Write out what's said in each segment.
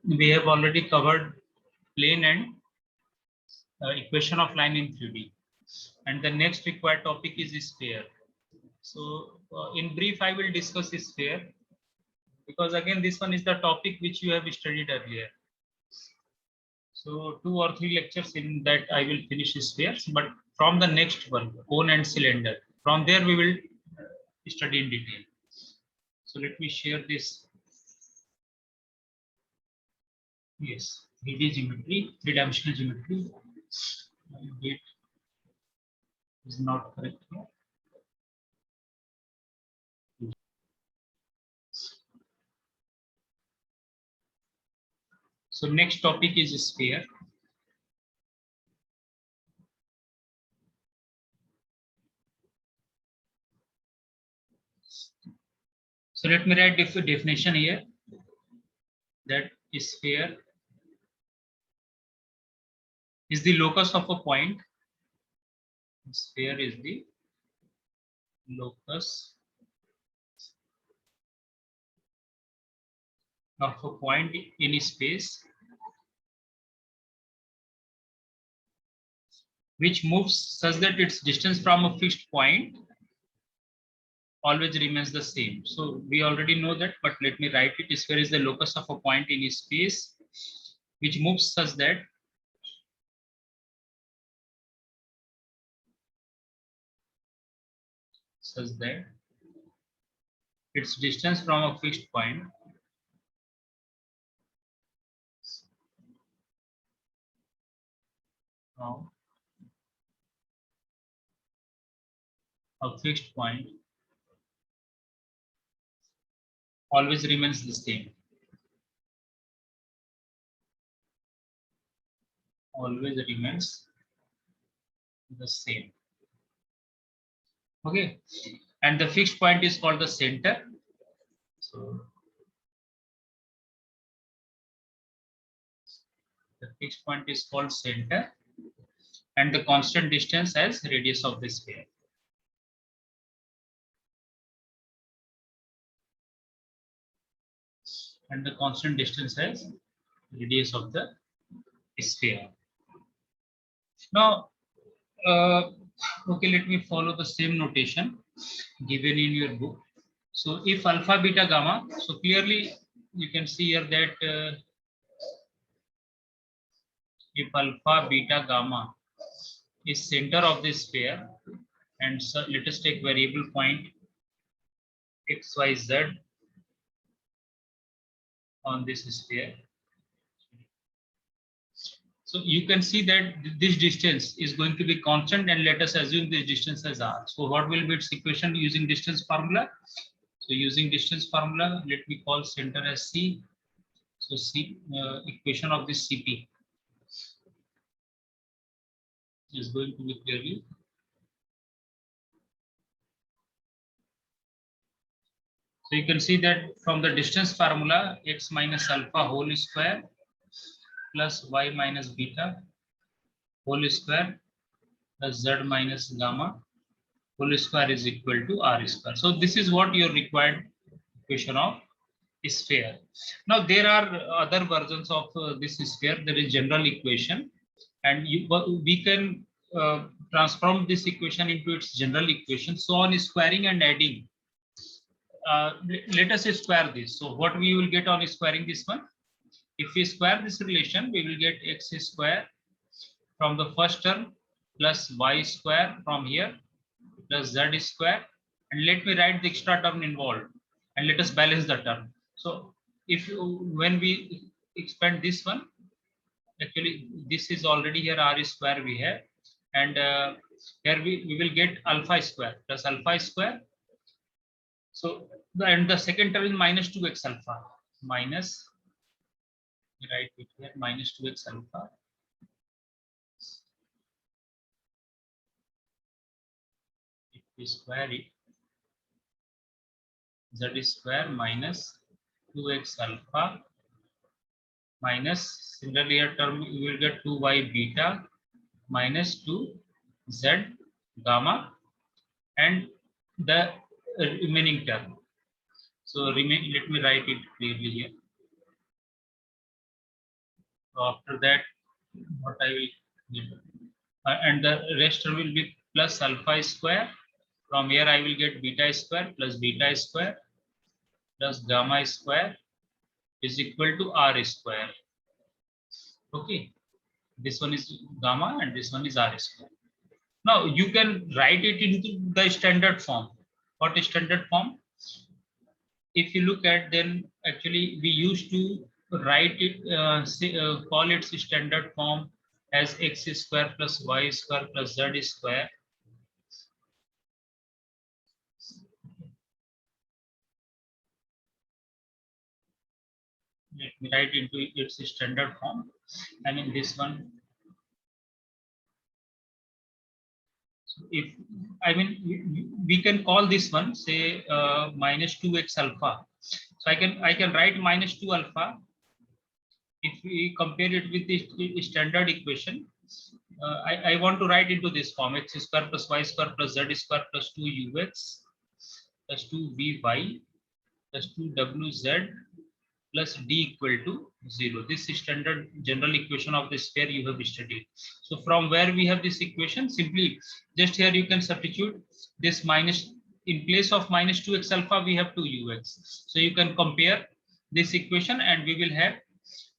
we have already covered plane and equation of line in 3D. And the next required topic is sphere. So in brief, I will discuss sphere because again, this one is the topic which you have studied earlier. So 2 or 3 lectures in that I will finish spheres, but from the next one, cone and cylinder, from there we will study in detail. So let me share this. Yes, 3D geometry, three-dimensional geometry. Date is not correct here. So next topic is sphere. So let me write definition here. That sphere is the locus of a point. Sphere is the locus of a point in space which moves such that its distance from a fixed point always remains the same. So we already know that, but let me write it. Sphere is the locus of a point in space which moves such that its distance from a fixed point from a fixed point always remains the same. Always remains the same. Okay, and the fixed point is called the center. So the fixed point is called center, and the constant distance as radius of the sphere. And the constant distance as radius of the sphere. Now, okay, let me follow the same notation given in your book. So if alpha, beta, gamma, so clearly you can see here that if alpha, beta, gamma is center of the sphere, and so let us take variable point x, y, z on this sphere. So you can see that this distance is going to be constant, and let us assume this distance as r. So what will be its equation using distance formula? So using distance formula, let me call center as C. So C equation of this CP is going to be clearly so you can see that from the distance formula, x minus alpha whole square plus y minus beta whole square plus z minus gamma whole square is equal to r square. So this is what your required equation of sphere. Now there are other versions of this sphere. There is general equation, and we can transform this equation into its general equation. So on squaring and adding, let us square this. So what we will get on squaring this one? If we square this relation, we will get x square from the first term plus y square from here plus z square, and let me write the extra term involved, and let us balance the term. So if when we expand this one, actually this is already here r square we have, and here we will get alpha square plus alpha square. So and the second term is minus 2x alpha minus, write it here, minus 2x alpha if we square it, z square minus 2x alpha minus, similarly here term you will get 2y beta minus 2z gamma and the remaining term. So let me write it clearly here. So after that, what I will get, and the rest will be plus alpha square. From here I will get beta square plus beta square plus gamma square is equal to r square. Okay, this one is gamma and this one is r square. Now you can write it into the standard form. What is standard form? If you look at, then actually we used to write it, call its standard form as x square plus y square plus z square. Let me write into its standard form. I mean this one. So if I mean we can call this one, say minus 2x alpha. So I can write minus 2 alpha. If we compare it with the standard equation, I want to write into this form: x square plus y square plus z square plus 2ux plus 2vy plus 2wz plus d equal to 0. This is standard general equation of the sphere you have studied. So from where we have this equation, simply just here you can substitute this minus, in place of minus 2x alpha we have 2ux. So you can compare this equation and we will have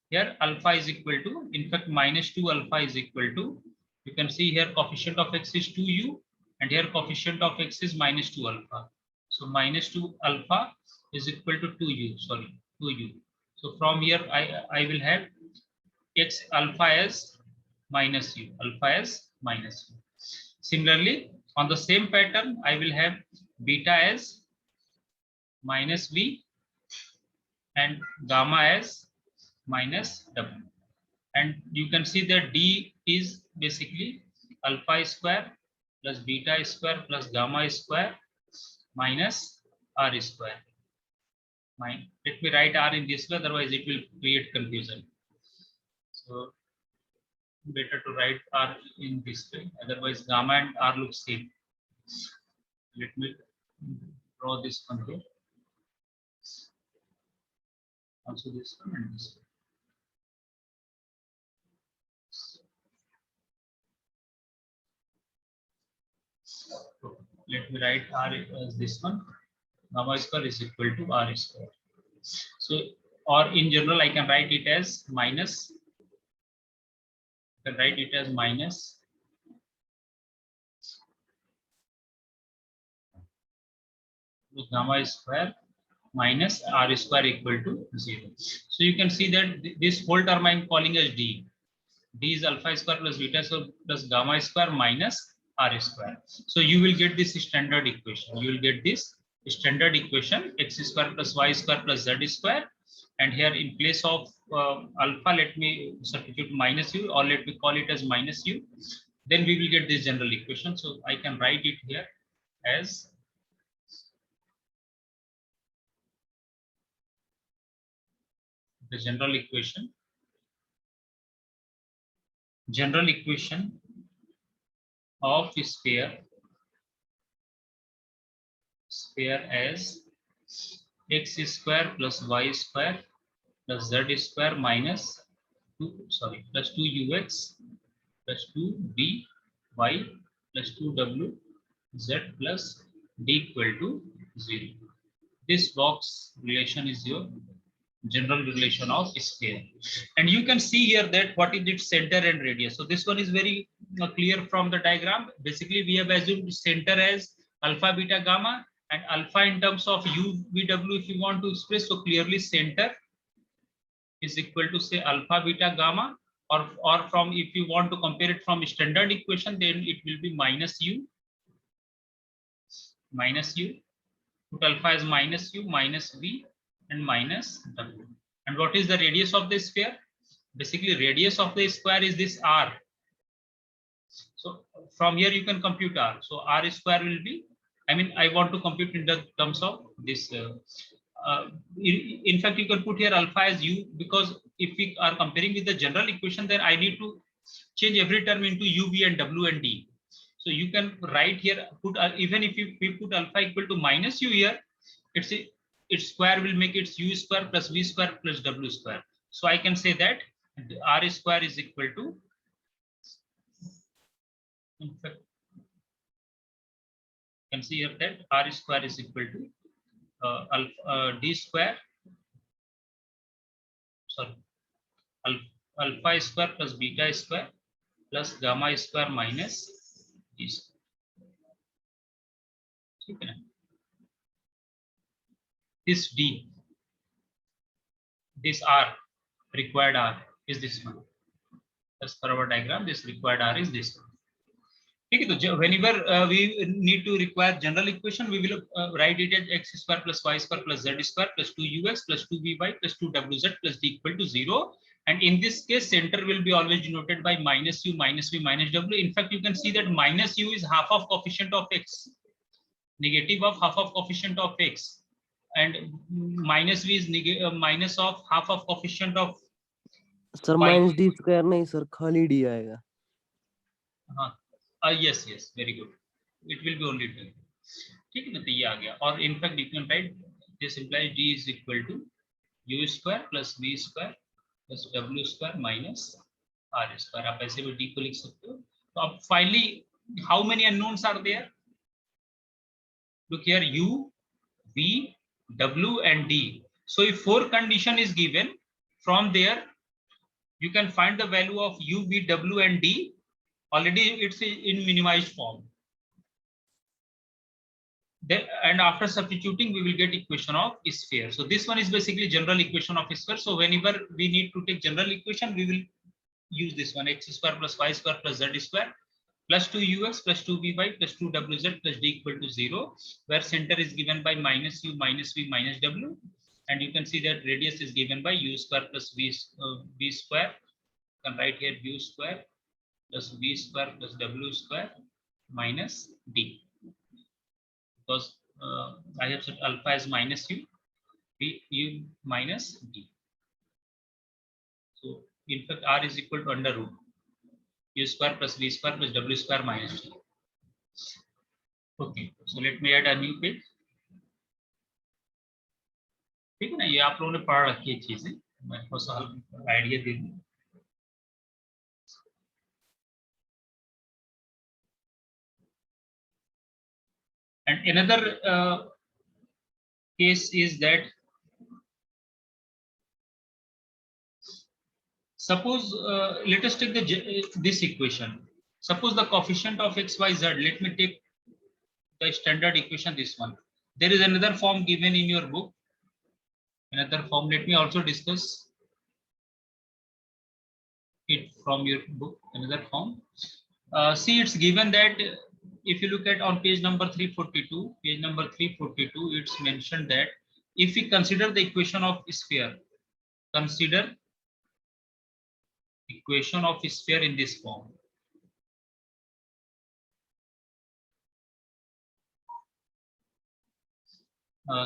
here alpha is equal to, in fact minus 2 alpha is equal to, you can see here coefficient of x is 2u and here coefficient of x is minus 2 alpha. So minus 2 alpha is equal to 2u, sorry, 2u. So from here I will have x alpha as minus u, alpha as minus u. Similarly, on the same pattern, I will have beta as minus v and gamma as minus w. And you can see that d is basically alpha square plus beta square plus gamma square minus r square. Let me write r in this way, otherwise it will create confusion. So better to write r in this way, otherwise gamma and r look same. Let me draw this one here. Also this one and this one. So let me write r as this one. Gamma square is equal to r square. So, or in general, I can write it as minus. I can write it as minus gamma square minus r square equal to 0. So you can see that this whole term I am calling as d. D is alpha square plus beta square plus gamma square minus r square. So you will get this standard equation. You will get this standard equation: x square plus y square plus z square. And here in place of alpha, let me substitute minus u, or let me call it as minus u. Then we will get this general equation. So I can write it here as the general equation. General equation of sphere as x square plus y square plus z square minus 2ux plus 2by plus 2wz plus d equal to 0. This box relation is your general relation of sphere. And you can see here that what is its center and radius. So this one is very clear from the diagram. Basically, we have assumed center as alpha, beta, gamma, and alpha in terms of u, v, w if you want to express. So clearly center is equal to, say, alpha, beta, gamma, or from, if you want to compare it from standard equation, then it will be minus u. Put alpha as minus u, minus v, and minus w. And what is the radius of the sphere? Basically, radius of the square is this r. So from here you can compute r. So r square will be, I mean, I want to compute in the terms of this. In fact, you can put here alpha as u, because if we are comparing with the general equation, then I need to change every term into u, v, and w and d. So you can write here, put even if we put alpha equal to minus u here, its square will make its u square plus v square plus w square. So I can say that R square is equal to, in fact, you can see here that R square is equal to D square, sorry, alpha square plus beta square plus gamma square minus D square. Okay. This D, this R, required R is this one. As per our diagram, this required R is this one. Okay, so whenever we need to require general equation, we will write it as x square plus y square plus z square plus 2ux plus 2vy plus 2wz plus d equal to 0. And in this case, center will be always denoted by minus u minus v minus w. In fact, you can see that minus u is half of coefficient of x, negative of half of coefficient of x, and minus v is minus of half of coefficient of sir minus D square नहीं sir, खाली D आएगा. yes, very good. It will be only 2. ठीक है ना, तो ये आ गया. और in fact you can write this implies d is equal to u square plus v square plus w square minus r square. आप ऐसे भी d को लिख सकते हो. तो अब finally how many unknowns are there? Look here, u, v, w and d. So if 4 condition is given, from there you can find the value of u, v, w and d. Already it's in minimized form. Then, and after substituting, we will get equation of sphere. So this one is basically general equation of sphere. So whenever we need to take general equation, we will use this one: x square plus y square plus z square plus 2ux plus 2vy plus 2wz plus d equal to 0, where center is given by minus u minus v minus w, and you can see that radius is given by u square plus v square. You can write here u square plus v square plus w square minus d, because I have set alpha as minus u, u minus d. So in fact, r is equal to under root u square plus v square plus w square minus d. Okay, so let me add a new page. ठीक है ना, ये आप लोगों ने पढ़ रखी है चीजें, मैं थोड़ा सा आइडिया दे दूं. And another case is that suppose let us take this equation. Suppose the coefficient of x, y, z. Let me take the standard equation, this one. There is another form given in your book. Another form. Let me also discuss it from your book. Another form. See, it's given that if you look at on page number 342, it's mentioned that if we consider the equation of sphere, consider equation of sphere in this form.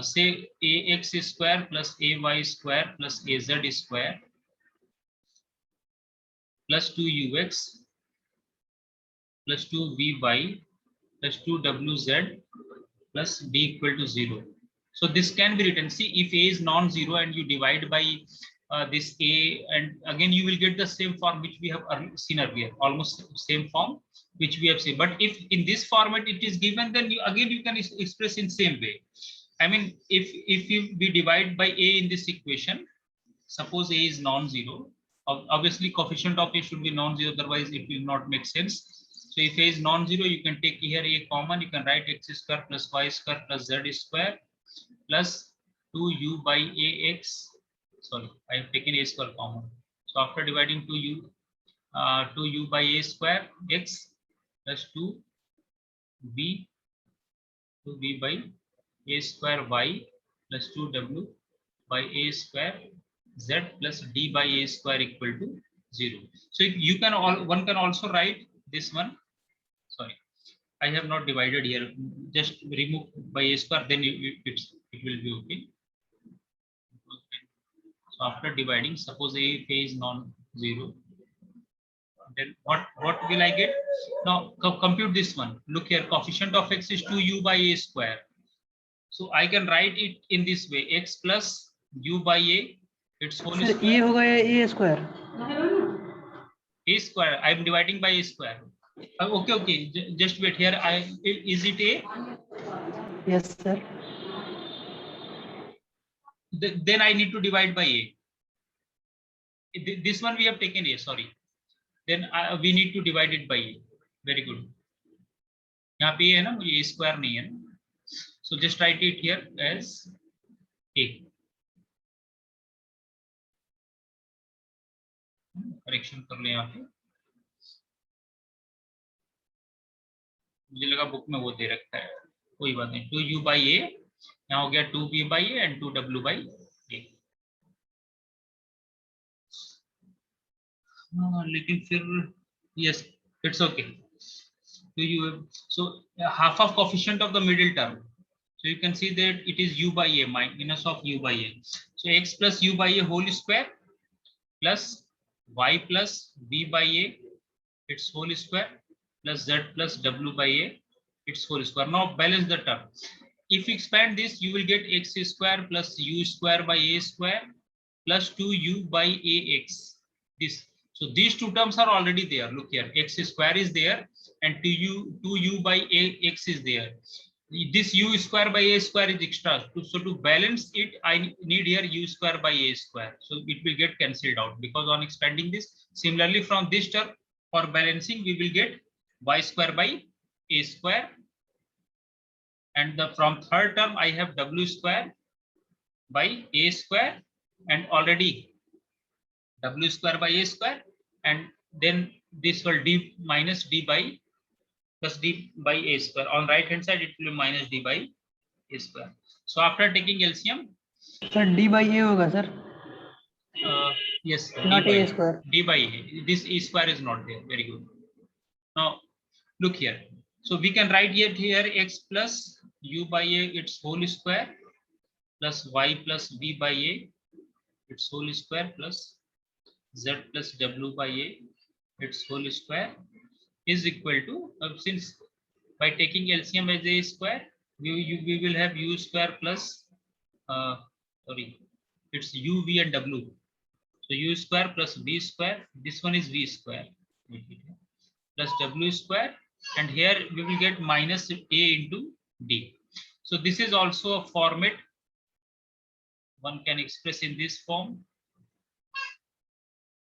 Say ax square plus ay square plus az square plus 2ux plus 2vy plus 2wz plus d equal to 0. So this can be written. See, if a is non-zero and you divide by this a, and again you will get the same form which we have seen earlier, almost same form which we have seen. But if in this format it is given, then you can express in same way. I mean, if we divide by a in this equation, suppose a is non-zero, obviously coefficient of a should be non-zero, otherwise it will not make sense. So if a is non-zero, you can take here a common. You can write x square plus y square plus z square plus 2u by ax. Sorry, I have taken a square common. So after dividing 2u by a square x plus 2v by a square y plus 2w by a square z plus d by a square equal to 0. So you can one can also write this one. Sorry, I have not divided here. Just remove by a square, then it will be okay. So after dividing, suppose a is non-zero, then what will I get? Now compute this one. Look here, coefficient of x is 2u by a square. So I can write it in this way: x plus u by a, its whole square. ये होगा a square. A square. I am dividing by A square. Okay. Just wait here. Is it A? Yes, sir. Then I need to divide by A. This one we have taken A. Sorry. Then we need to divide it by A. Very good. यहाँ पे है ना, मुझे A square नहीं है ना. So just write it here as A. Correction कर ले यहाँ पे. मुझे लगा बुक में वो दे रखा है, कोई बात नहीं. 2u by a, यहाँ हो गया 2b by a and 2w by a. लेकिन फिर yes, it's okay. So half of coefficient of the middle term. So you can see that it is u by a minus of u by a. So x plus u by a whole square plus y plus b by a its whole square plus z plus w by a its whole square. Now balance the term. If you expand this, you will get x square plus u square by a square plus 2u by ax. This. So these two terms are already there. Look here, x square is there and 2u by ax is there. This u square by a square is extra. So to balance it, I need here u square by a square. So it will get cancelled out because on expanding this. Similarly, from this term for balancing, we will get y square by a square. And from third term, I have w square by a square and already w square by a square. And then this will d minus d by plus d by a square. On right hand side, it will be minus d by a square. So after taking LCM, Sir, d by a होगा sir. Yes, Not a square. D by a. This a square is not there. Very good. Now look here. So we can write here x plus u by a its whole square plus y plus b by a its whole square plus z plus w by a its whole square is equal to, since by taking LCM as a square, we will have u square plus it's u, v and w. So u square plus v square, this one is v square plus w square, and here we will get minus a into d. So this is also a format one can express in this form.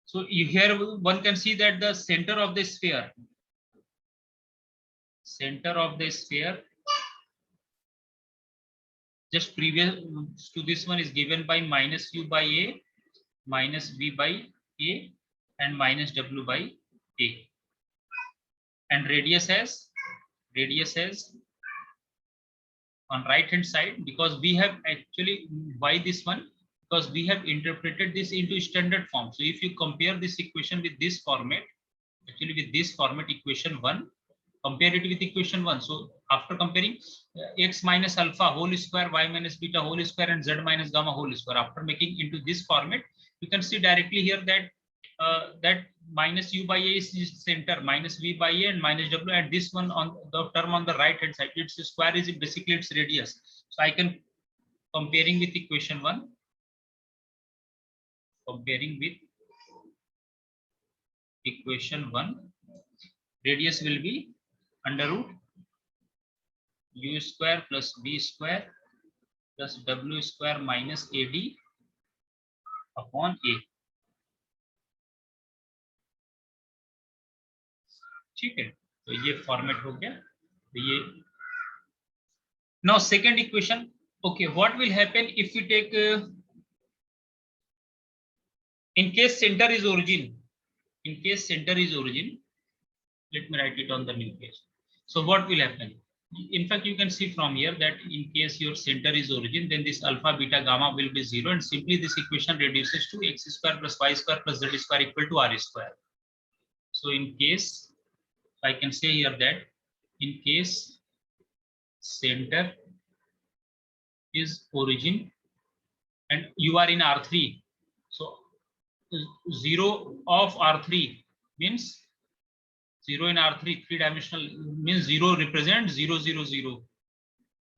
So here one can see that the center of the sphere just previous to this one is given by minus u by a, minus v by a and minus w by a, and radius has on right hand side, because we have actually, why this one, because we have interpreted this into standard form. So if you compare this equation with this format, actually with this format, equation 1, compare it with equation 1. So after comparing x minus alpha whole square, y minus beta whole square and z minus gamma whole square, after making into this format, you can see directly here that that minus u by a is center, minus v by a and minus w, and this one on the term on the right hand side, its square is basically its radius. So I can, comparing with equation 1, radius will be under root u square plus v square plus w square minus ad upon a. ठीक है, तो ये format हो गया. तो ये now second equation. Okay, what will happen if we take in case center is origin, let me write it on the new page. So what will happen? In fact, you can see from here that in case your center is origin, then this alpha, beta, gamma will be 0, and simply this equation reduces to x square plus y square plus z square equal to r square. So in case, I can say here that in case center is origin and you are in R3, so 0 of R3 means 0 in R3, three-dimensional means 0 represents 0, 0, 0.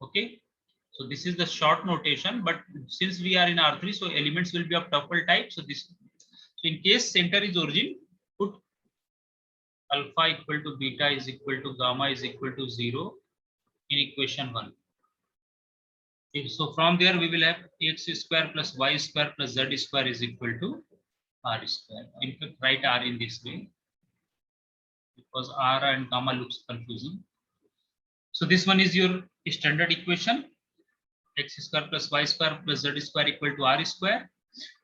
Okay, so this is the short notation, but since we are in R3, so elements will be of tuple type. So So in case center is origin, put alpha equal to beta is equal to gamma is equal to 0 in equation 1. So from there we will have x square plus y square plus z square is equal to r square. In fact, write r in this way because r and gamma looks confusing. So this one is your standard equation, x square plus y square plus z square equal to r square.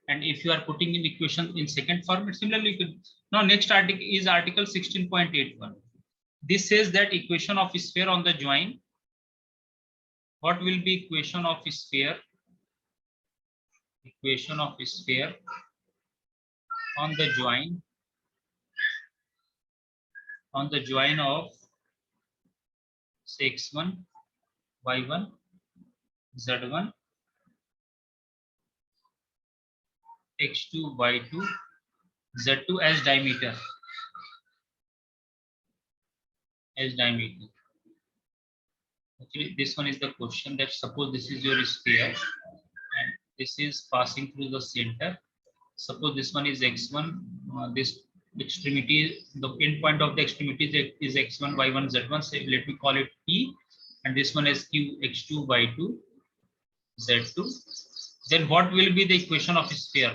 And if you are putting in equation in second format, similarly you could. Now next article is article 16.81. This says that equation of sphere on the join. What will be equation of sphere? Equation of sphere on the join of say x1, y1, z1, x2, y2, z2 as diameter. Actually, this one is the question that suppose this is your sphere and this is passing through the center. Suppose this one is x1, this extremity, the end point of the extremity is x1, y1, z1. Say, let me call it P, and this one is q, x2, y2, z2. Then what will be the equation of sphere?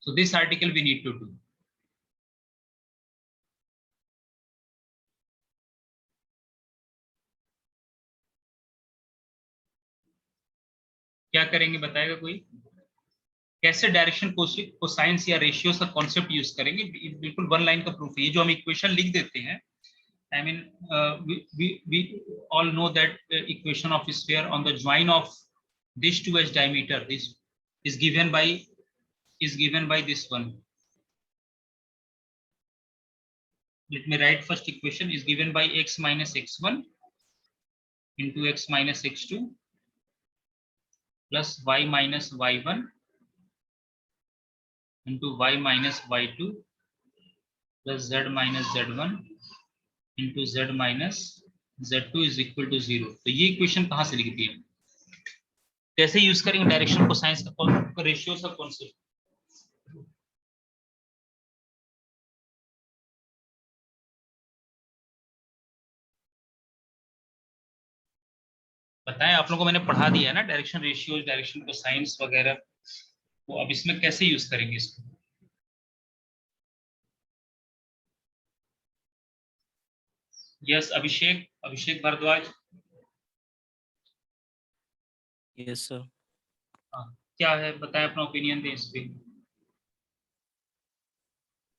So this article we need to do. क्या करेंगे बताएगा कोई? कैसे direction cosines या ratios का concept use करेंगे? बिल्कुल one line का प्रूफ है। ये जो हम इक्वेशन लिख देते हैं, I mean we all know that equation of sphere on the join of these two as diameter, this is given by this one. Let me write first equation is given by x minus x1 into x minus x2 plus y minus y1 into y minus y2 plus z minus z1 into z minus z2 is equal to 0. तो ये equation कहाँ से लिखती है? कैसे use करेंगे direction को science का रेशियो का कॉन्सेप्ट? बताएं, आप लोगों को मैंने पढ़ा दिया है ना डायरेक्शन रेशियो, डायरेक्शन को साइंस वगैरह। तो अब इसमें कैसे यूज करेंगे इसको? Yes Abhishek Bhardwaj. Yes sir. क्या है बताएं, अपना ओपिनियन दें इस पे।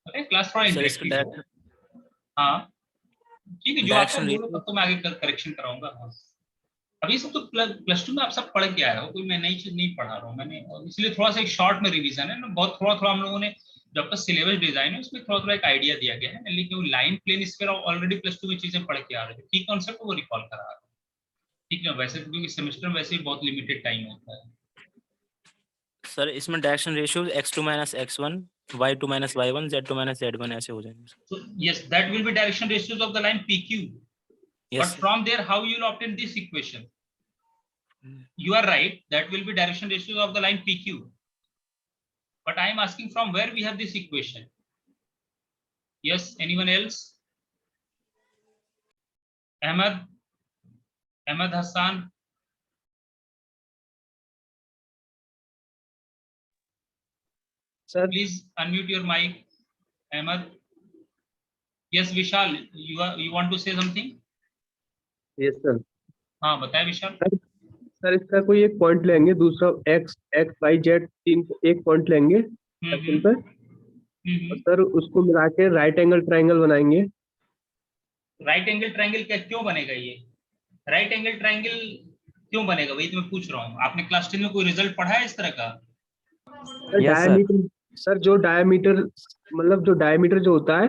अरे क्लास थोड़ा इंटरेक्टिव है। हाँ ठीक है, जो आपका बोलो तब तो मैं आगे करेक्शन कराऊंगा। अभी सब तो प्लस टू में आप सब पढ़ के आए हो, कोई मैं नई चीज नहीं पढ़ा रहा हूँ मैंने, इसलिए थोड़ा सा एक शॉर्ट में रिवीजन है ना, बहुत थोड़ा हम लोगों ने जब तक सिलेबस डिजाइन है उसमें थोड़ा एक आइडिया दिया गया है, लेकिन वो line plane sphere already plus two में चीजें पढ़ के आ रहे थे, ठीक कॉन्सेप्ट वो रिकॉल करा रहा है। ठीक है, वैसे क्योंकि सेमेस्टर में वैसे ही बहुत लिमिटेड टाइम होता है। सर इसमें direction ratio x2 minus x1, y2 minus y1, z2 minus z1 ऐसे हो जाएंगे। So yes, that will be direction ratios of the line PQ. Yes. But from there, how you will obtain this equation? You are right. That will be direction ratios of the line PQ. But I am asking from where we have this equation. Yes. Anyone else? Ahmed Hassan. Sir, please unmute your mic. Ahmed. Yes, Vishal, you want to say something? Yes sir. हाँ बताए विशाल। Sir इसका कोई एक point लेंगे, दूसरा x y z तीन एक point लेंगे पर, और सर उसको मिला के राइट एंगल ट्रायंगल बनाएंगे। राइट एंगल ट्रायंगल क्या क्यों बनेगा? ये राइट एंगल ट्रायंगल क्यों बनेगा वही तो मैं पूछ रहा हूँ। आपने क्लास 10 में कोई रिजल्ट पढ़ा है इस तरह का? डायमीटर सर, जो डायमीटर मतलब जो डायमीटर जो होता है,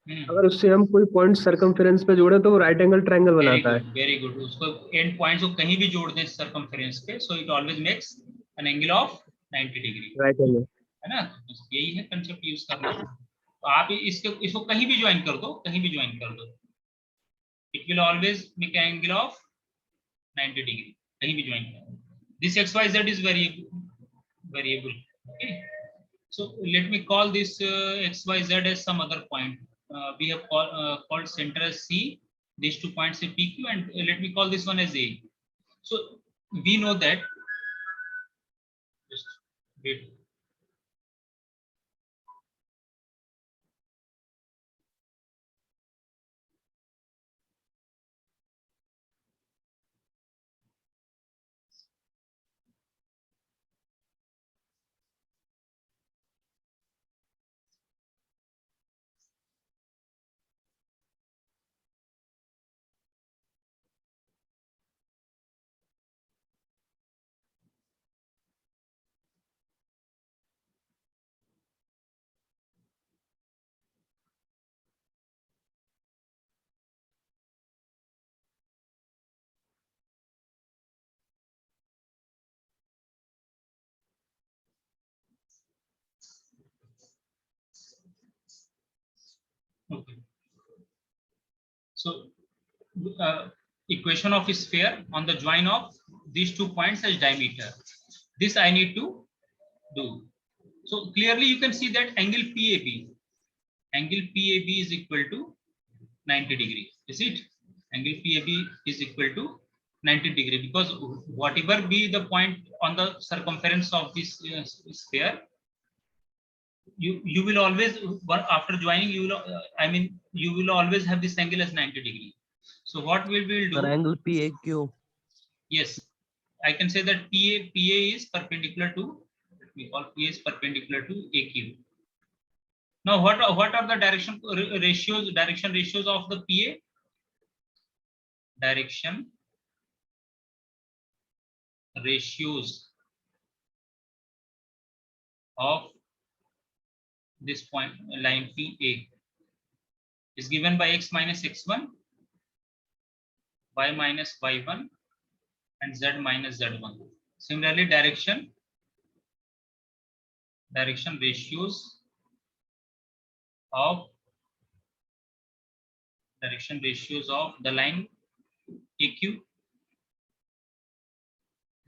अगर उससे हम कोई पॉइंट सर्कमफेरेंस पे जोड़े तो वो राइट एंगल ट्रायंगल बनाता है। Very good. उसको एंड पॉइंट्स को कहीं भी जोड़ दें सर्कमफेरेंस पे, so it always makes an angle of 90 degree, right angle, है ना? यही है कांसेप्ट यूज करना। तो आप इसको कहीं भी ज्वाइन कर दो, it will always make an angle of 90 degree, कहीं भी ज्वाइन करो। This XYZ is variable. Okay, so let me call this x, y, z as some other point. We have called center as C, these 2 points are PQ, and let me call this one as A. So we know that, just wait. Okay, so equation of a sphere on the join of these 2 points as diameter, this I need to do. So clearly you can see that angle PAB is equal to 90 degree. Is it? Angle PAB is equal to 90 degree, because whatever be the point on the circumference of this sphere, you will always, after joining, you will you will always have this angle as 90 degree. So what we will do? Sir, angle PAQ. Yes, I can say that PA is perpendicular to, let me call PA is perpendicular to AQ. Now what are the direction ratios of the PA? Direction ratios of this point line PA is given by x minus x1, y minus y1, and z minus z1. Similarly, direction ratios of the line AQ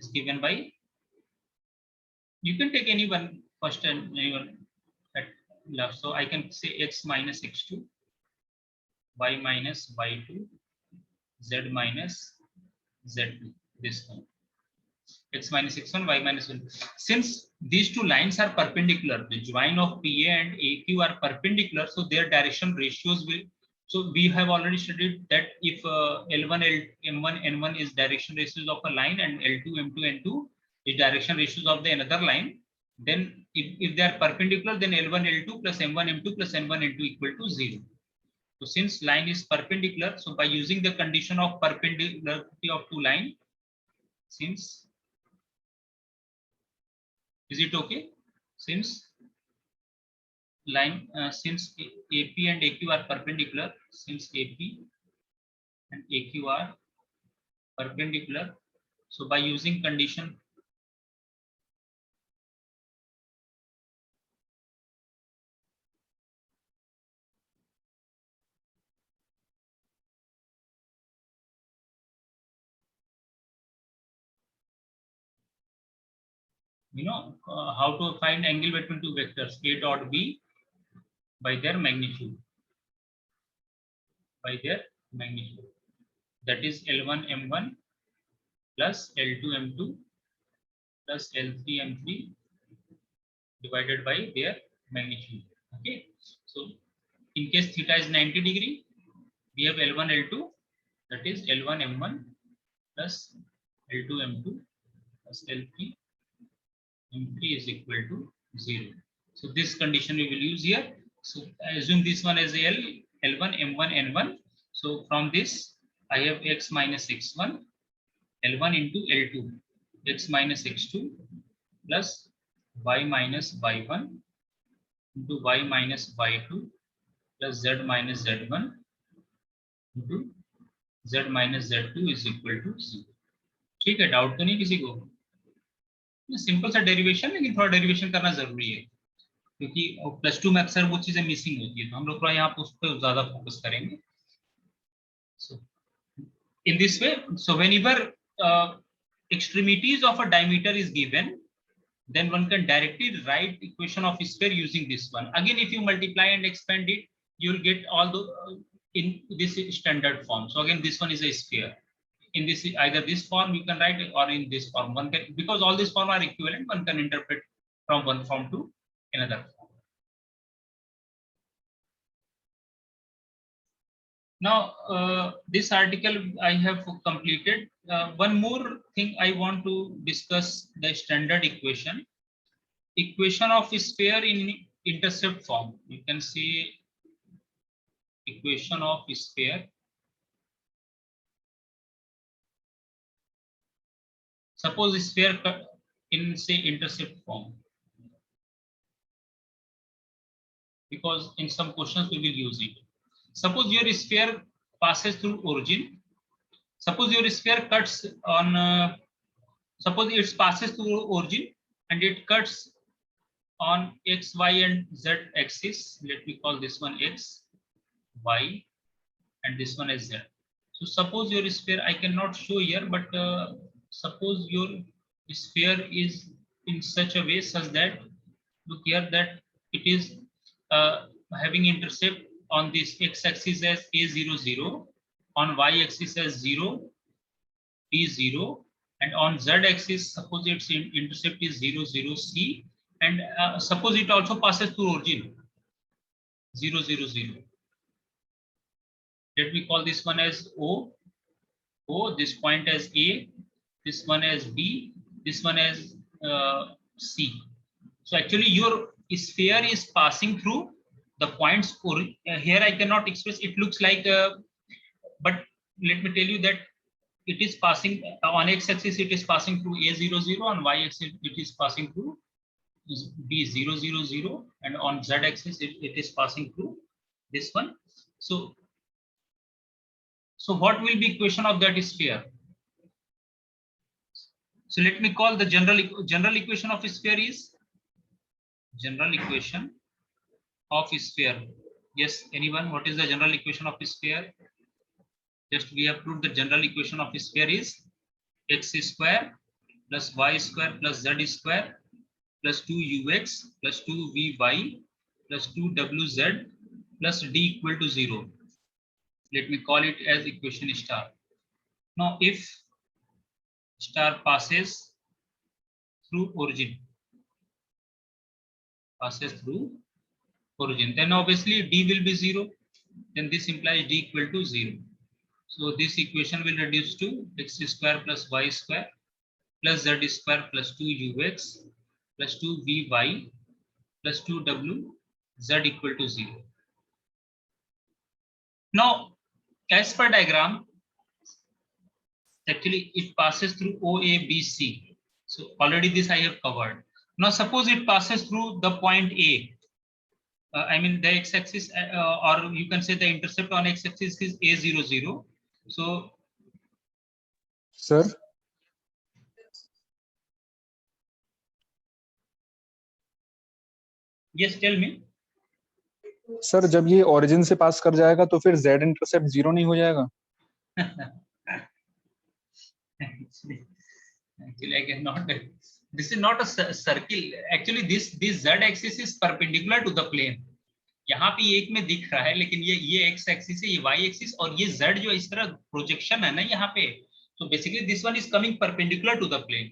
is given by, you can take any one first and anyone at left. So I can say x minus x2, y minus y2, z minus z2, this one. X minus x1, y minus 1. Since these 2 lines are perpendicular, the join of PA and AQ are perpendicular, so their direction ratios will. So we have already studied that if L1, M1, N1 is direction ratios of a line, and L2, M2, N2 is direction ratios of the another line, then if they are perpendicular, then L1, L2 plus M1, M2 plus N1, N2 equal to 0. So since line is perpendicular, so by using the condition of perpendicularity of 2 lines, since, is it okay? Since line, since AP and AQ are perpendicular, since AP and AQ are perpendicular, so by using condition how to find angle between 2 vectors A dot B by their magnitude, that is L1 M1 plus L2 M2 plus L3 M3 divided by their magnitude. Okay, so in case theta is 90 degree, we have L1 L2, that is L1 M1 plus L2 M2 plus L3 M3 is equal to 0. So this condition we will use here. So I assume this one as L1 M1 N1. So from this I have x minus x1, L1 into L2, x minus x2 plus y minus y1 into y minus y2 plus z minus z1 into z minus z2 is equal to 0. ठीक है, doubt तो नहीं किसी को? Simple सा derivation, लेकिन थोड़ा derivation करना जरूरी है, क्योंकि +2 में अक्सर वो चीजें मिसिंग होती है, तो हम लोग थोड़ा यहाँ पर उस पर ज्यादा फोकस करेंगे. So in this way, so whenever extremities of a diameter is given, then one can directly write equation of sphere using this one. Again, if you multiply and expand it, you will get all the in this standard form. So again, this one is a sphere. In this, either this form you can write or in this form. One can, because all these forms are equivalent, one can interpret from one form to another form. Now, this article I have completed. One more thing I want to discuss: the standard equation. Equation of sphere in intercept form. You can see equation of sphere. Suppose sphere in, say, intercept form, because in some questions we will use it. Suppose your sphere passes through origin. Suppose your sphere cuts on, suppose it passes through origin and it cuts on x, y, and z axis. Let me call this one x, y, and this one is z. So suppose your sphere, I cannot show here, but suppose your sphere is in such a way such that, look here, that it is having intercept on this x-axis as a0, 0, on y-axis as 0, b0, and on z-axis, suppose its intercept is 0, 0, c, and suppose it also passes through origin 0, 0, 0. Let me call this one as O, this point as A, this one as B, this one as C. So actually your sphere is passing through the points. Here I cannot express, it looks like, but let me tell you that it is passing on x-axis, it is passing through A0, 0, on y-axis it is passing through B0, 0, 0, and on z-axis it is passing through this one. So what will be equation of that sphere? So let me call the general equation of sphere is general equation of sphere. Yes, anyone? What is the general equation of sphere? Just we have proved the general equation of sphere is x square plus y square plus z square plus 2ux plus 2vy plus 2wz plus d equal to 0. Let me call it as equation star. Now, if star passes through origin, then obviously d will be 0. Then this implies d equal to 0. So this equation will reduce to x square plus y square plus z square plus 2ux plus 2vy plus 2wz equal to 0. Now, as per diagram, actually it passes through OABC. So already this I have covered. Now suppose it passes through the point A. I mean the x-axis, or you can say the intercept on x-axis is A0, 0. So, sir, yes, tell me. Sir जब ये origin से पास कर जाएगा तो फिर z intercept 0 नहीं हो जाएगा? Actually, I cannot. This is not a circle. Actually, this z-axis is perpendicular to the plane. यहाँ पे एक में दिख रहा है, लेकिन ये x एक्सिस है, ये y एक्सिस, और ये z जो इस तरह प्रोजेक्शन है ना यहाँ पे, so basically this one is coming perpendicular to the plane,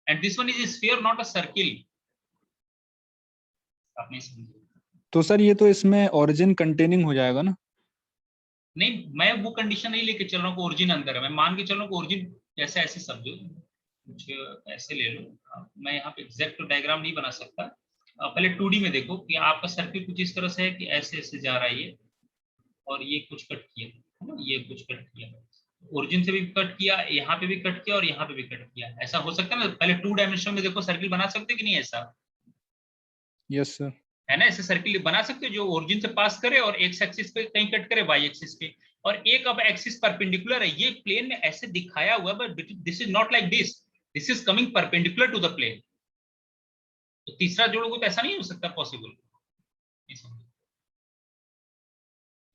and this one is a sphere, not a circle. आपने समझा? तो सर ये तो इसमें ओरिजिन कंटेनिंग हो जाएगा ना? नहीं, मैं वो कंडीशन नहीं लेके चल रहा हूँ, ओरिजिन अंदर है, मैं मान के चल रहा हूँ ओरिजिन जैसे ऐसे समझो, कुछ ऐसे ले लो। मैं यहाँ पे एग्जैक्ट डायग्राम नहीं बना सकता, पहले 2D में देखो कि आपका सर्किट कुछ इस तरह से है कि ऐसे ऐसे जा रहा है ये, और ये कुछ कट किया है ना, ये कुछ कट किया, ओरिजिन से भी कट किया, यहाँ पे भी कट किया और यहाँ पे भी कट किया। ऐसा हो सकता है ना? पहले 2 डायमेंशन में देखो, सर्किल बना सकते कि नहीं ऐसा? यस सर, है ना, ऐसे सर्किल बना सकते हो जो ओरिजिन से पास करे और एक्स एक्सिस पे कहीं कट करे, वाई एक्सिस पे, और एक अब एक्सिस परपेंडिकुलर है, ये प्लेन में ऐसे दिखाया हुआ है, but this is not like this, this is coming perpendicular to the plane. तो तीसरा जोड़ोगे तो ऐसा नहीं हो सकता, पॉसिबल।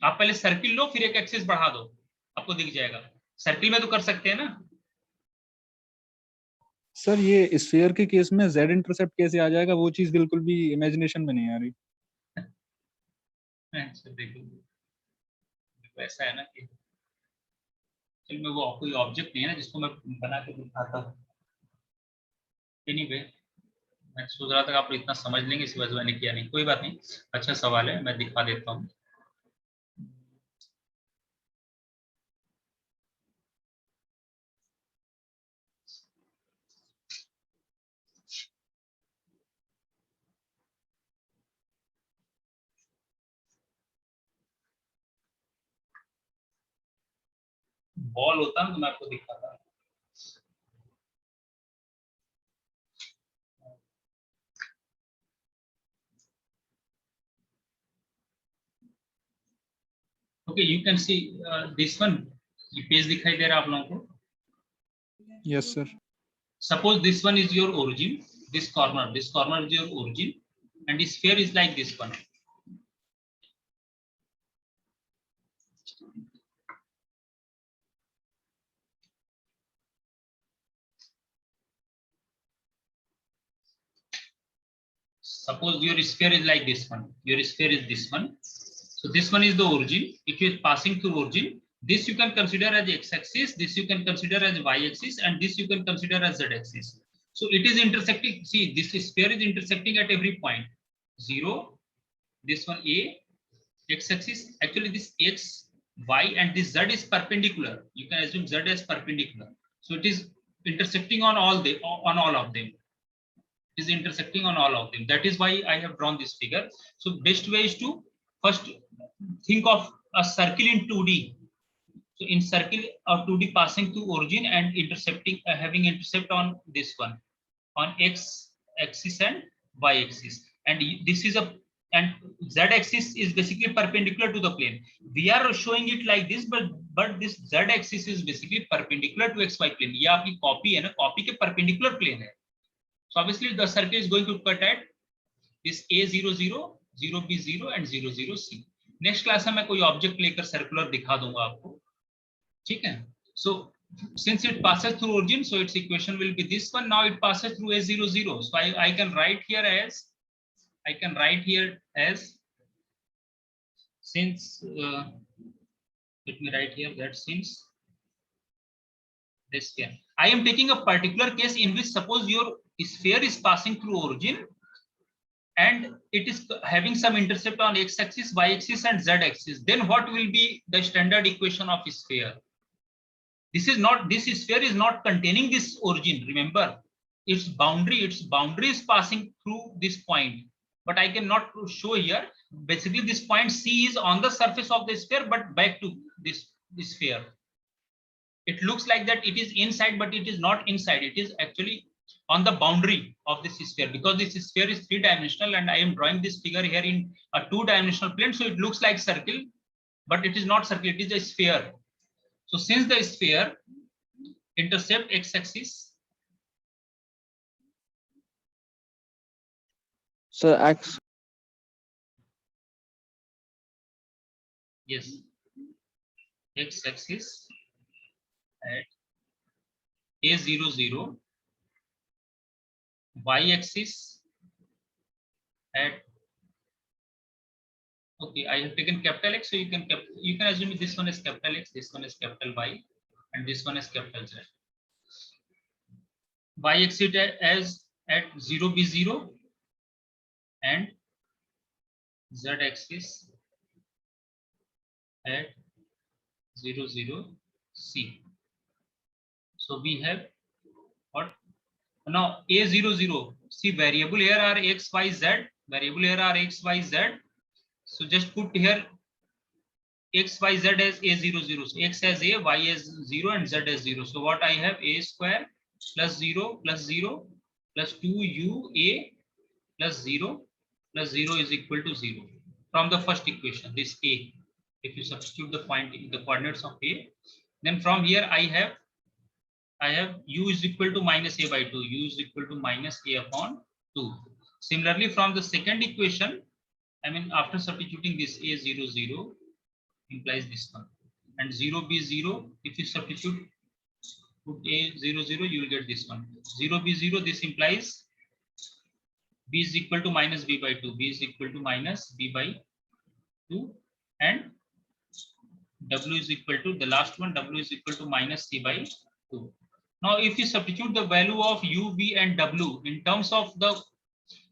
आप पहले सर्किल लो, फिर एक एक्सिस बढ़ा दो, आपको दिख जाएगा। सर्किल में तो कर सकते हैं ना? सर ये स्फीयर के केस में जेड इंटरसेप्ट कैसे आ जाएगा, वो चीज बिल्कुल भी इमेजिनेशन में नहीं आ रही। अच्छा देखो, देखो ऐसा है ना कि चल मैं वो कोई ऑब्जेक्ट नहीं है ना जिसको मैं बना के दिखाता हूँ। एनीवे मैं सोच रहा था कि आप इतना समझ लेंगे, इस वजह मैंने किया नहीं, कोई बात नहीं। अच्छा सवाल है, मैं दिखा देता हूँ। बॉल होता ना तो मैं आपको दिखाता। Okay you can see this one, ये पेज दिखाई दे रहा है आप लोगों को। Yes sir. Suppose this one is your origin, this corner is your origin, and this sphere is like this one. Suppose your sphere is like this one. Your sphere is this one. So this one is the origin. It is passing through origin. This you can consider as x-axis. This you can consider as y-axis, and this you can consider as z-axis. So it is intersecting. See, this sphere is intersecting at every point. 0. This one A. X-axis. Actually, this x, y, and this z is perpendicular. You can assume z as perpendicular. So it is intersecting on all of them. Is intersecting on all of them. That is why I have drawn this figure. So best way is to first think of a circle in 2D. So in circle or 2D passing through origin and intercepting, having intercept on this one, on x axis and y axis, and this is a, and z axis is basically perpendicular to the plane. We are showing it like this, but this z axis is basically perpendicular to xy plane. ये आपकी copy है ना, copy के perpendicular plane है. So obviously the circle is going to cut at this A00, 0B0 and 00C. Next class में मैं कोई object लेकर circular दिखा दूंगा आपको, ठीक है? So since it passes through origin, so its equation will be this one. Now it passes through A00, so I can write here as, since let me write here that since this here, I am taking a particular case in which suppose your sphere is passing through origin and it is having some intercept on x-axis, y-axis and z-axis. Then what will be the standard equation of a sphere? This sphere is not containing this origin. Remember, its boundary is passing through this point, but I cannot show here. Basically, this point C is on the surface of the sphere, but back to this sphere. It looks like that it is inside, but it is not inside. It is actually on the boundary of this sphere, because this sphere is 3-dimensional and I am drawing this figure here in a 2-dimensional plane. So it looks like circle, but it is not circle, it is a sphere. So since the sphere intercept x-axis, Sir, yes, x-axis at A00, y-axis at, okay, I have taken capital X, so you can assume this one is capital X, this one is capital Y, and this one is capital Z. Y-axis as at 0B0 and Z-axis at 00C. So we have what? Now A00. See, variable here are X, Y, Z. Variable here are X, Y, Z. So just put here X, Y, Z as A00. So X as A, Y as 0, and Z as 0. So what I have, A square plus 0 plus 0 plus 2UA plus 0 plus 0 is equal to 0. From the first equation, this A, if you substitute the coordinates of A, then from here I have U is equal to minus A by 2. U is equal to minus A upon 2. Similarly, from the second equation, I mean, after substituting this A00 implies this one, and 0B0, if you substitute put A 0 0, you will get this one. 0 B 0. This implies B is equal to minus B by 2. B is equal to minus B by 2, and W is equal to the last one. W is equal to minus C by 2. Now, if you substitute the value of U, V, and W in terms of the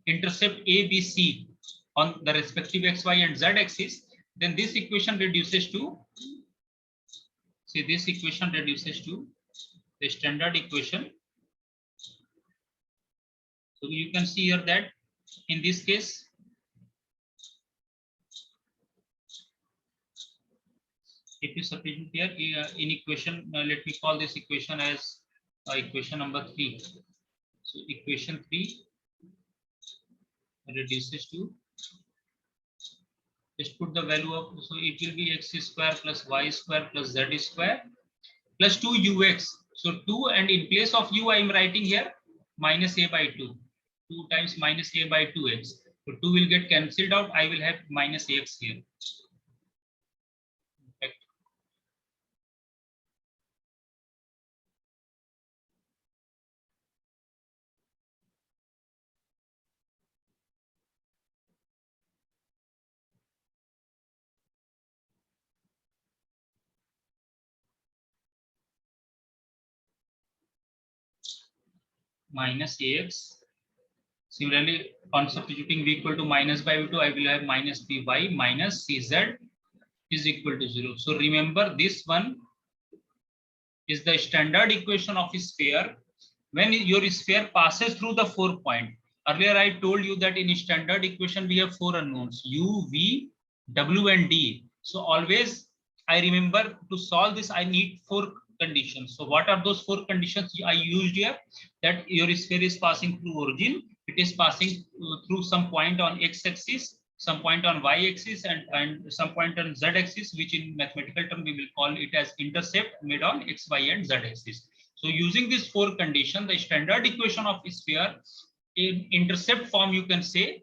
intercept A, B, C on the respective X, Y, and Z axis, then this equation reduces to, see, this equation reduces to the standard equation. So you can see here that in this case, if you substitute here in equation, let me call this equation as equation number 3. So equation 3 reduces to, just put the value of, so it will be x square plus y square plus z square plus 2ux. So 2, and in place of u I am writing here minus a by 2. 2 times minus a by 2x. So 2 will get cancelled out. I will have minus ax here. Minus ax. Similarly, on substituting v equal to minus by v2, I will have minus by minus cz is equal to 0. So remember, this one is the standard equation of a sphere when your sphere passes through the 4 point. Earlier I told you that in standard equation we have 4 unknowns, u, v, w, and d. So always I remember, to solve this I need 4 conditions. So what are those 4 conditions I used here? That your sphere is passing through origin, it is passing through some point on x-axis, some point on y-axis, and some point on z-axis, which in mathematical term we will call it as intercept made on x, y, and z-axis. So using these 4 conditions, the standard equation of a sphere in intercept form, you can say,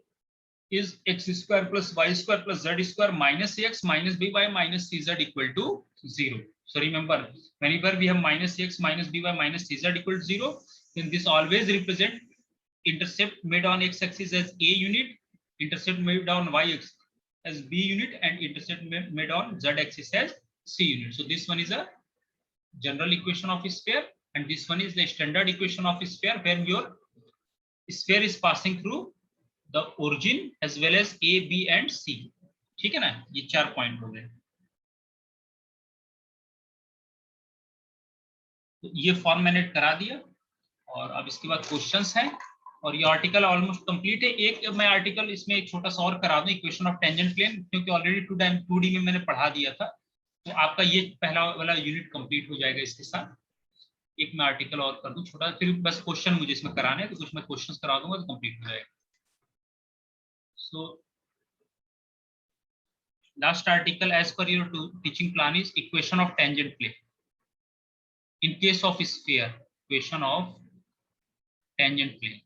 is x square plus y square plus z square minus x minus by minus cz equal to 0. So remember, whenever we have minus x minus by minus cz equal to 0, then this always represent intercept made on x-axis as a unit, intercept made on y-axis as b unit, and intercept made on z-axis as c unit. So this one is a general equation of a sphere, and this one is the standard equation of a sphere, where your sphere is passing through the origin as well as a, b, and c. ठीक है ना, ये 4 point हो गए. तो ये form मैंने करा दिया, और अब इसके बाद क्वेश्चंस हैं, और ये आर्टिकल ऑलमोस्ट कंप्लीट है. एक मैं आर्टिकल इसमें एक छोटा सा और करा दूं, इक्वेशन ऑफ टेंजेंट प्लेन, क्योंकि ऑलरेडी 2D में मैंने पढ़ा दिया था. तो आपका ये पहला वाला यूनिट कंप्लीट हो जाएगा इसके साथ. एक मैं आर्टिकल और कर दूं छोटा, फिर बस क्वेश्चन मुझे इसमें कराने हैं, तो कुछ मैं क्वेश्चंस करा दूंगा तो कंप्लीट हो जाएगा. So last article as per your teaching plan is equation of tangent plane. In case of sphere, equation of tangent plane.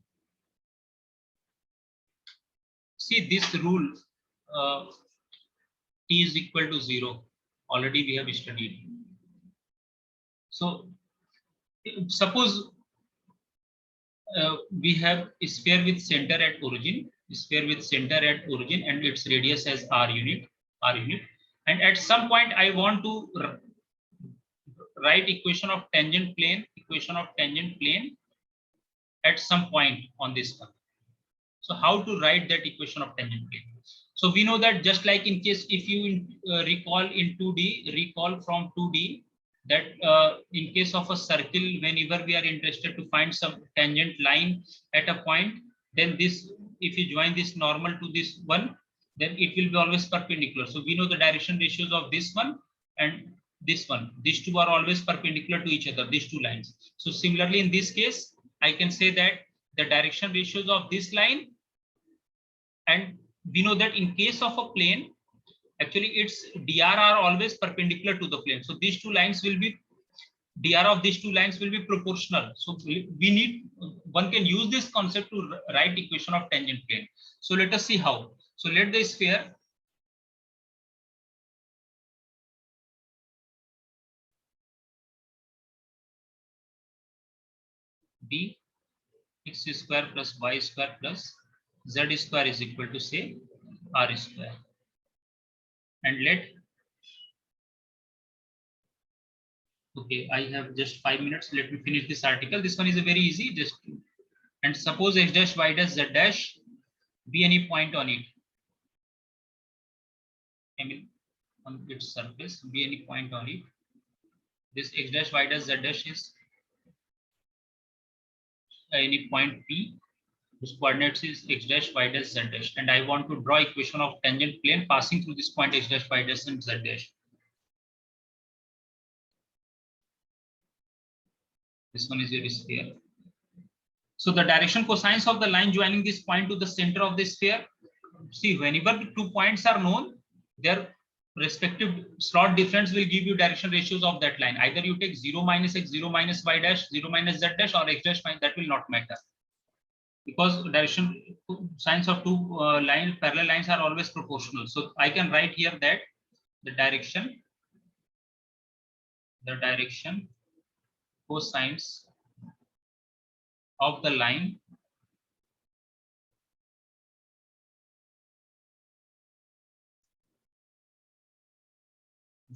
See this rule, t is equal to 0. Already we have studied. So suppose we have a sphere with center at origin, and its radius as r unit, and at some point I want to write equation of tangent plane at some point on this one. So how to write that equation of tangent plane? So we know that, just like in case if you recall from 2D, that in case of a circle, whenever we are interested to find some tangent line at a point, then this, if you join this normal to this one, then it will be always perpendicular. So we know the direction ratios of this one and this one. These two are always perpendicular to each other, these two lines. So similarly, in this case, I can say that the direction ratios of this line, and we know that in case of a plane, actually its dr are always perpendicular to the plane. So these two lines will be, dr of these two lines will be proportional. So one can use this concept to write equation of tangent plane. So let us see how. So let the sphere b x square plus y square plus z square is equal to say r square. And let, okay, I have just 5 minutes. Let me finish this article. This one is a very easy. Just, and suppose x dash y dash z dash be any point on it. I mean, on its surface, be any point on it. This x dash y dash z dash is any point P, whose coordinates is x dash y dash z dash, and I want to draw equation of tangent plane passing through this point x dash y dash and z dash. This one is your sphere. So the direction cosines of the line joining this point to the center of the sphere. See, whenever the 2 points are known, their respective slot difference will give you direction ratios of that line. Either you take 0 minus x, 0 minus y dash, 0 minus z dash, or x dash, that will not matter. Because direction signs of two parallel lines are always proportional. So I can write here that the direction cosines of the line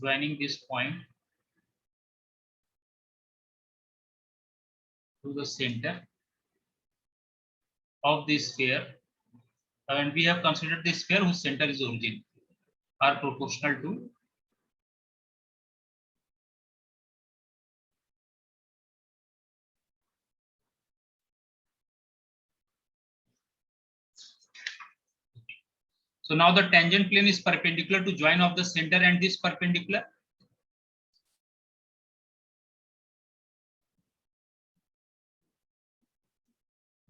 joining this point to the center of this sphere, and we have considered the sphere whose center is origin, are proportional to so now the tangent plane is perpendicular to join of the center and this perpendicular.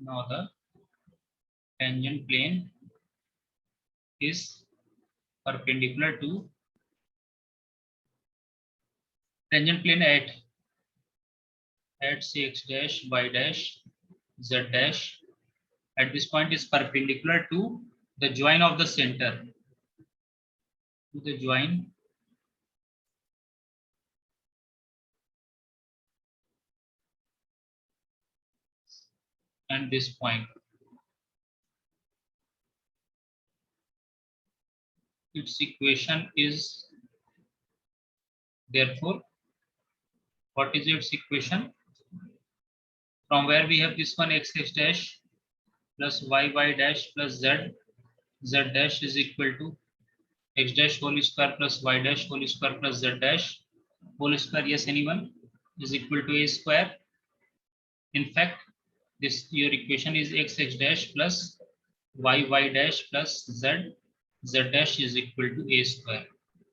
Now the tangent plane is perpendicular to tangent plane at say x dash y dash z dash at this point is perpendicular to the join of the center, to the join and this point. Its equation is therefore, what is its equation? From where we have this one x dash plus y dash plus z dash is equal to x dash whole square plus y dash whole square plus z dash whole square. Yes, anyone? Is equal to a square. In fact, this your equation is x dash plus y dash plus z dash is equal to a square.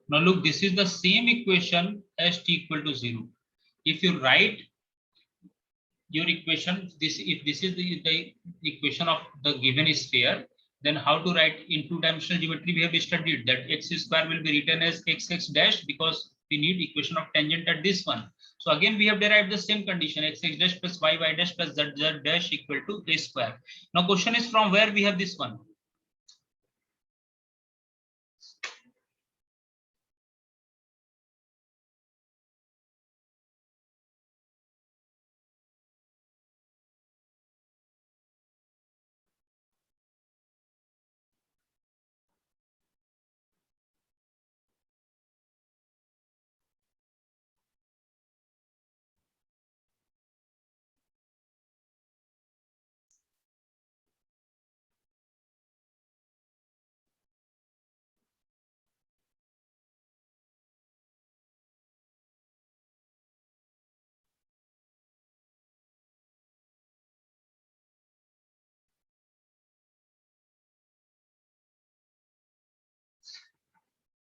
Now look, this is the same equation as t equal to 0. If you write your equation, if this is the equation of the given sphere, then how to write in two-dimensional geometry? We have studied that x square will be written as x dash because we need equation of tangent at this one. So again, we have derived the same condition, x dash plus y dash plus z dash equal to a square. Now question is, from where we have this one?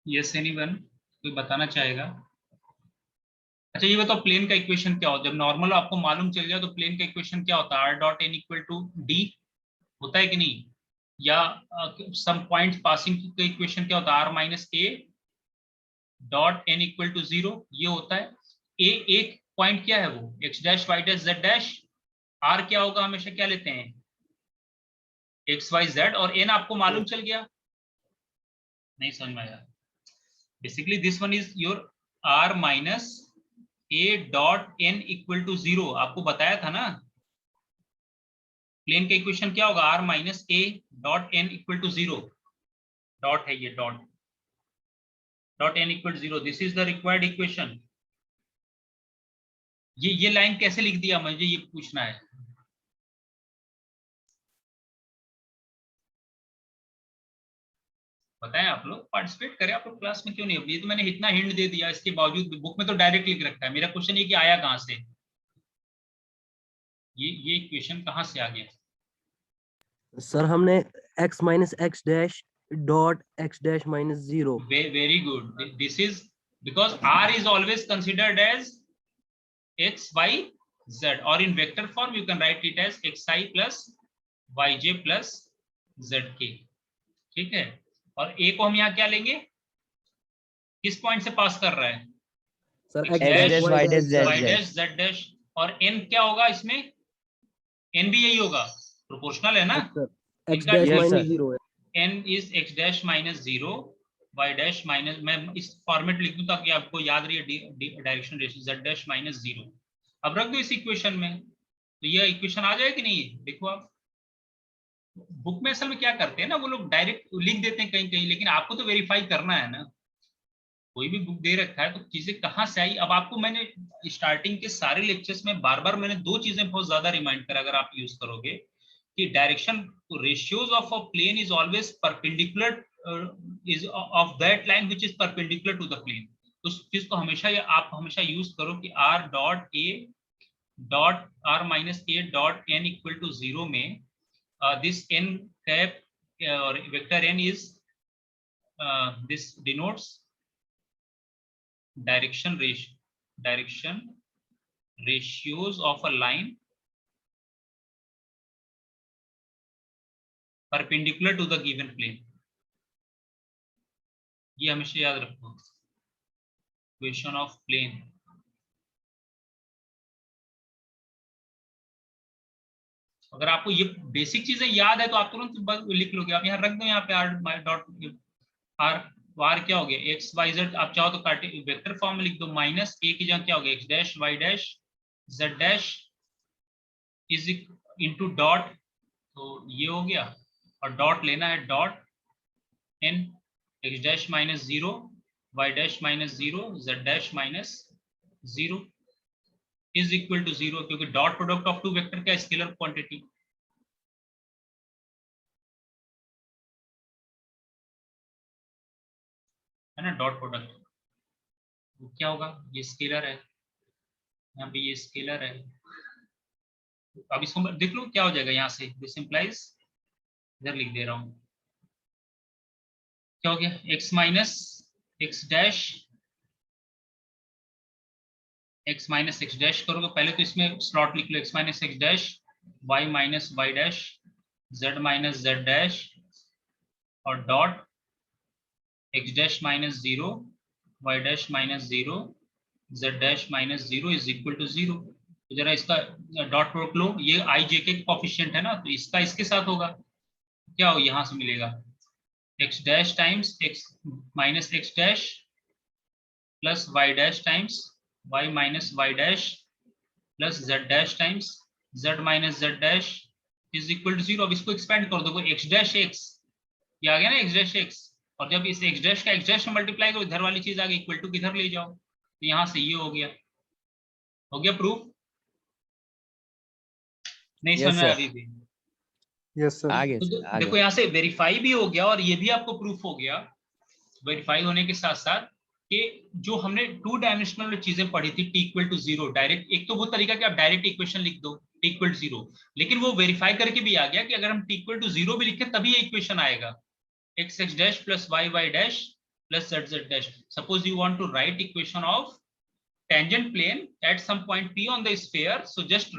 Yes, anyone? कोई बताना चाहेगा? अच्छा ये बताओ, plane का equation क्या होता है? जब नॉर्मल आपको मालूम चल जाए तो प्लेन का इक्वेशन क्या होता है? r dot n equal to d होता है कि नहीं? या सम पॉइंट पासिंग का इक्वेशन क्या होता है? r minus a dot n equal to 0 ये होता है. a एक पॉइंट क्या है? वो x dash y dash z dash. r क्या होगा? हमेशा क्या लेते हैं? x y z. और n आपको मालूम चल गया? नहीं समझ में आया? Basically this one is your r minus a dot n equal to 0. आपको बताया था ना, प्लेन का इक्वेशन क्या होगा, r minus a dot n equal to 0, dot है ये dot n equal 0, this is the required equation. ये लाइन कैसे लिख दिया, मुझे ये पूछना है। बताएं आप लोग, पार्टिसिपेट करें आप लोग क्लास में, क्यों नहीं? ये तो मैंने इतना हिंट दे दिया, इसके बावजूद बुक में तो डायरेक्ट लिख रखा है। मेरा क्वेश्चन ये कि आया कहां से, ये इक्वेशन कहां से आ गया? सर हमने x minus x dash dot x dash minus 0। Very good. This is because r is always considered as x, y, z, or in vector form you can write it as xi plus yj plus zk। ठीक है, और a को हम यहाँ क्या लेंगे, किस point से पास कर रहा है? Sir X x dash, dash y y dash, dash y dash z dash, और n क्या होगा इसमें, n भी यही होगा, प्रोपोर्शनल है ना। x इनका डैश Yes, माइनस sir. 0 है। n is x dash minus 0, y dash minus, मैं इस फॉर्मेट लिख दूं ताकि आपको याद रहे, direction ratio z dash minus 0। अब रख दो इस इक्वेशन में, तो ये इक्वेशन आ जाए कि नहीं? देखो आप बुक में असल में क्या करते हैं ना, वो लोग डायरेक्ट लिख देते हैं कहीं कहीं, लेकिन आपको तो वेरीफाई करना है ना। कोई भी बुक दे रखा है तो चीजें कहाँ से आई। अब आपको मैंने स्टार्टिंग के सारे लेक्चर्स में बार बार मैंने दो चीजें बहुत ज्यादा रिमाइंड करा, अगर आप यूज करोगे कि direction ratios of a plane is always perpendicular is of that line which is perpendicular to the plane. उस चीज को हमेशा आप हमेशा यूज करो कि r dot a dot r minus a dot n equal to 0 में this n cap or vector n is this denotes direction ratios of a line perpendicular to the given plane। ये हमेशा याद रखो, equation of plane. अगर आपको ये basic चीजें याद है तो आप तुरंत लिख लोगे। आप यहाँ रख दो, यहाँ पे r डॉट r क्या हो गया, x y z, आप चाहो तो वेक्टर फॉर्म में लिख दो, माइनस a की जगह क्या हो गया, x dash y dash z dash is into dot, तो ये हो गया, और डॉट लेना है dot n x dash minus 0 y dash minus 0 z dash minus 0 is equal to 0, क्योंकि dot product of two vector का स्केलर क्वांटिटी है ना। डॉट प्रोडक्ट वो क्या होगा, ये स्केलर है, यहाँ पे ये स्केलर है। अब इसको देख लो क्या हो जाएगा यहाँ से, दिस इंप्लाइज, इधर लिख दे रहा हूं, क्या हो गया, x माइनस एक्स डैश करोगे पहले तो इसमें स्लॉट लिख लो, x minus x dash, y minus y dash, z minus z dash, और dot x dash minus 0 y dash minus 0 z dash minus 0 is equal to 0। तो जरा इसका डॉट प्रोडक्ट लो, ये i j के कोफिशिएंट है ना, तो इसका इसके साथ होगा, क्या हो, यहां से मिलेगा x dash times x minus x dash plus y dash times y minus y dash plus z dash times z minus z dash is equal to 0। अब इसको एक्सपेंड कर दो, x डैश x, ये आ गया ना x डैश x, और जब इस x डैश का x डैश में मल्टीप्लाई करो, इधर वाली चीज आ गई, इक्वल टू किधर ले जाओ, तो यहां से ये हो गया प्रूफ। नहीं Yes, समझ में sir. अभी भी? Yes sir. आगे तो sir, आगे देखो यहाँ से वेरीफाई भी हो गया और ये भी आपको प्रूफ हो गया। वेरीफाई होने के साथ साथ कि जो हमने 2 डायमेंशनल चीजें पढ़ी थी, t इक्वल टू 0 डायरेक्ट, एक तो वो तरीका कि आप डायरेक्ट इक्वेशन लिख दो t इक्वल टू 0, लेकिन वो वेरीफाई करके भी आ गया कि अगर हम t इक्वल टू 0 भी लिखें तभी ये इक्वेशन आएगा, x x dash plus y y dash plus z z dash. Suppose you want to write equation of tangent plane at some point p on the sphere, so just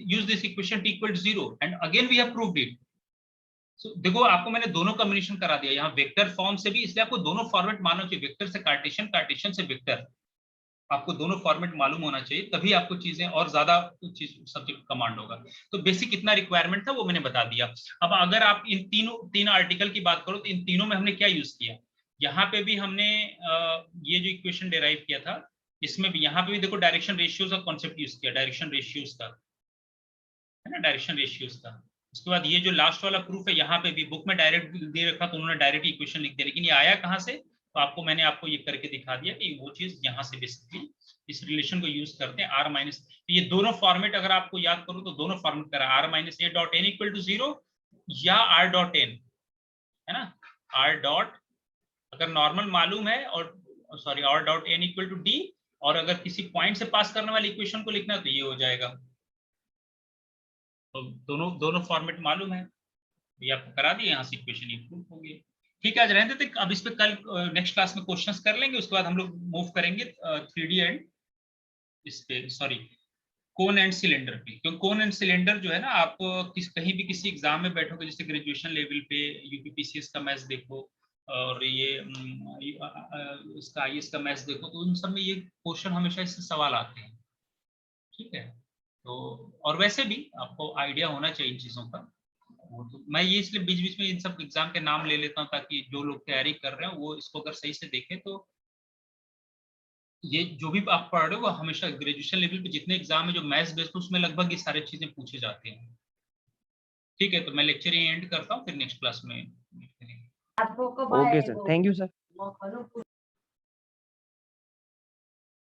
use this equation t equal to 0 and again we have proved it। so देखो आपको मैंने दोनों combination करा दिया, यहाँ vector form से भी, इसलिए आपको दोनों फॉर्मेट मालूम चाहिए, वेक्टर से कार्टेशियन, कार्टेशियन से वेक्टर, आपको दोनों फॉर्मेट मालूम होना चाहिए, तभी आपको चीजें और ज्यादा सब्जेक्ट कमांड होगा। तो बेसिक इतना रिक्वायरमेंट था वो मैंने बता दिया। अब अगर आप इन तीन आर्टिकल की बात करो तो इन तीनों में हमने क्या यूज किया, यहाँ पे भी हमने ये जो इक्वेशन डिराइव किया था, इसमें भी यहाँ पे भी देखो डायरेक्शन रेशियोज का कॉन्सेप्ट यूज किया, डायरेक्शन रेशियोज का है ना, डायरेक्शन रेशियोज का उसके बाद ये जो लास्ट वाला प्रूफ है, यहाँ पे भी बुक में डायरेक्ट दे रखा तो उन्होंने डायरेक्ट इक्वेशन लिख दिया, लेकिन ये आया कहाँ से, तो आपको मैंने आपको ये करके दिखा दिया कि वो चीज यहाँ से बेसिकली इस रिलेशन को यूज करते हैं आर माइनस। तो ये दोनों फॉर्मेट अगर आपको याद करो तो दोनों फॉर्मेट करा, r minus a dot n equal to 0 या आर डॉट एन, है ना, आर डॉट अगर नॉर्मल मालूम है और sorry r dot n equal to d, और अगर किसी पॉइंट से पास करने वाली इक्वेशन को लिखना तो ये हो जाएगा। तो दोनों फॉर्मेट मालूम है, ये आपको करा दिए, यहाँ से इक्वेशन ये प्रूफ हो गई। ठीक है, आज रहने देते, अब इस पे कल नेक्स्ट क्लास में क्वेश्चंस कर लेंगे, उसके बाद हम लोग मूव करेंगे 3D एंड इस पे सॉरी कोन एंड सिलेंडर पे। क्योंकि कोन एंड सिलेंडर जो है ना, आप कहीं भी किसी एग्जाम में बैठोगे, जैसे ग्रेजुएशन लेवल पे यूपीपीसीएस का मैथ्स देखो और ये इसका आईएएस का मैथ्स देखो, तो उन सब में ये क्वेश्चन हमेशा इससे सवाल आते हैं। ठीक है, तो और वैसे भी आपको आइडिया होना चाहिए इन चीजों का। वो तो मैं ये इसलिए बीच बीच में इन सब एग्जाम के नाम ले लेता हूँ ताकि जो लोग तैयारी कर रहे हैं वो इसको अगर सही से देखें तो ये जो भी आप पढ़ रहे हो वो हमेशा ग्रेजुएशन लेवल पे जितने एग्जाम है जो मैथ्स बेस्ड उसमें लगभग ये सारी चीजें पूछे जाते हैं। ठीक है, तो मैं लेक्चर ये एंड करता हूँ, फिर नेक्स्ट क्लास में okay sir, thank you sir.